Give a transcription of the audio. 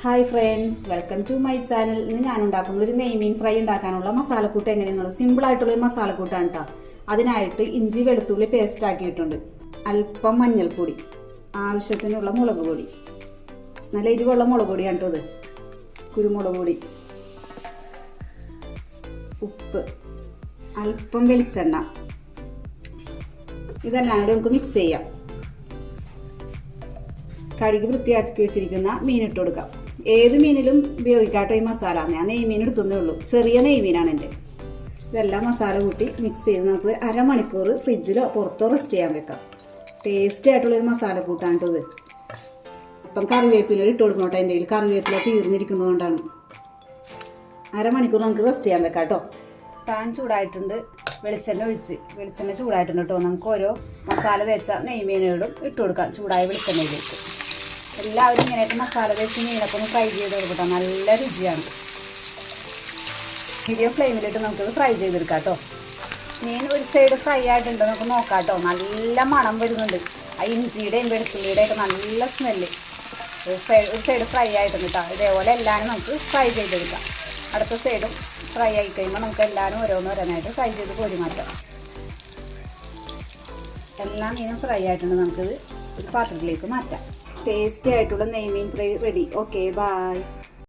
Hi friends, welcome to my channel. ഇന്ന് ഞാൻ ഉണ്ടാക്കുന്ന ഒരു നെയ്മീൻ ഫ്രൈ ഉണ്ടാക്കാനുള്ള മസാലക്കൂട്ട് എങ്ങനെയെന്നുള്ളത് സിമ്പിൾ ആയിട്ടുള്ള ഒരു മസാലക്കൂട്ടാണ് കേട്ടോ. അതിനായിട്ട് ഇഞ്ചി വെളുത്തുള്ളി പേസ്റ്റ് ആക്കിയിട്ടുണ്ട്, അല്പം മഞ്ഞൾപ്പൊടി, ആവശ്യത്തിനുള്ള മുളക് പൊടി, നല്ല എരിവുള്ള മുളക് പൊടിയാണ് കേട്ടോ ഇത്, കുരുമുളക് പൊടി, ഉപ്പ്, അല്പം വെളിച്ചെണ്ണ. ഇതെല്ലാം കൂടി നമുക്ക് മിക്സ് ചെയ്യാം. കഴുകി വൃത്തിയാക്കി വെച്ചിരിക്കുന്ന മീൻ ഇട്ട് കൊടുക്കാം. ഏത് മീനിലും ഉപയോഗിക്കാട്ടോ ഈ മസാല. ഞാൻ നെയ്മീൻ എടുത്തേ ഉള്ളൂ, ചെറിയ നെയ്മീനാണ് എൻ്റെ. ഇതെല്ലാം മസാല കൂട്ടി മിക്സ് ചെയ്ത് നമുക്ക് അരമണിക്കൂർ ഫ്രിഡ്ജിലോ പുറത്തോ റെസ്റ്റ് ചെയ്യാൻ വെക്കാം. ടേസ്റ്റി ആയിട്ടുള്ളൊരു മസാല കൂട്ടാണ് കേട്ടോ ഇത്. ഇപ്പം കറിവേപ്പില ഇട്ട് കൊടുക്കണോട്ടോ, എൻ്റെ കയ്യിൽ കറിവേപ്പില തീർന്നിരിക്കുന്നതുകൊണ്ടാണ്. അരമണിക്കൂർ നമുക്ക് റെസ്റ്റ് ചെയ്യാൻ വെക്കാം കേട്ടോ. പാൻ ചൂടായിട്ടുണ്ട്, വെളിച്ചെണ്ണ ഒഴിച്ച്, വെളിച്ചെണ്ണ ചൂടായിട്ടുണ്ട് കേട്ടോ. നമുക്ക് ഓരോ മസാല തേച്ച നെയ്മീനുകളും ഇട്ട് കൊടുക്കാം ചൂടായ വെളിച്ചെണ്ണയിലേക്ക്. എല്ലാവരും ഇങ്ങനെയായിട്ട് മസാല തേച്ച് മീനൊക്കെ ഒന്ന് ഫ്രൈ ചെയ്ത് കൊടുക്കാം, നല്ല രുചിയാണ്. മീഡിയം ഫ്ലെയിമിലിട്ട് നമുക്കത് ഫ്രൈ ചെയ്തെടുക്കാം കേട്ടോ. മീൻ ഒരു സൈഡ് ഫ്രൈ ആയിട്ടുണ്ട്, നമുക്ക് നോക്കാം കേട്ടോ. നല്ല മണം വരുന്നുണ്ട്, ആ ഇഞ്ചിയുടെയും വെളുത്തുള്ളിയുടെയും ഒക്കെ നല്ല സ്മെല്ല്. ഒരു സൈഡ് ഫ്രൈ ആയിട്ടുണ്ട് കേട്ടോ. ഇതേപോലെ എല്ലാവരും നമുക്ക് ഫ്രൈ ചെയ്തെടുക്കാം. അടുത്ത സൈഡും ഫ്രൈ ആയി കഴിയുമ്പോൾ നമുക്ക് എല്ലാവരും ഓരോന്നോരോന്നായിട്ട് ഫ്രൈ ചെയ്ത് കോരി മാറ്റാം. എല്ലാം മീനും ഫ്രൈ ആയിട്ടുണ്ട്, നമുക്കിത് ഒരു പാത്രത്തിലേക്ക് മാറ്റാം. ടേസ്റ്റി ആയിട്ടുള്ള നെയ്മീൻ ഫ്രൈ റെഡി. Okay, by.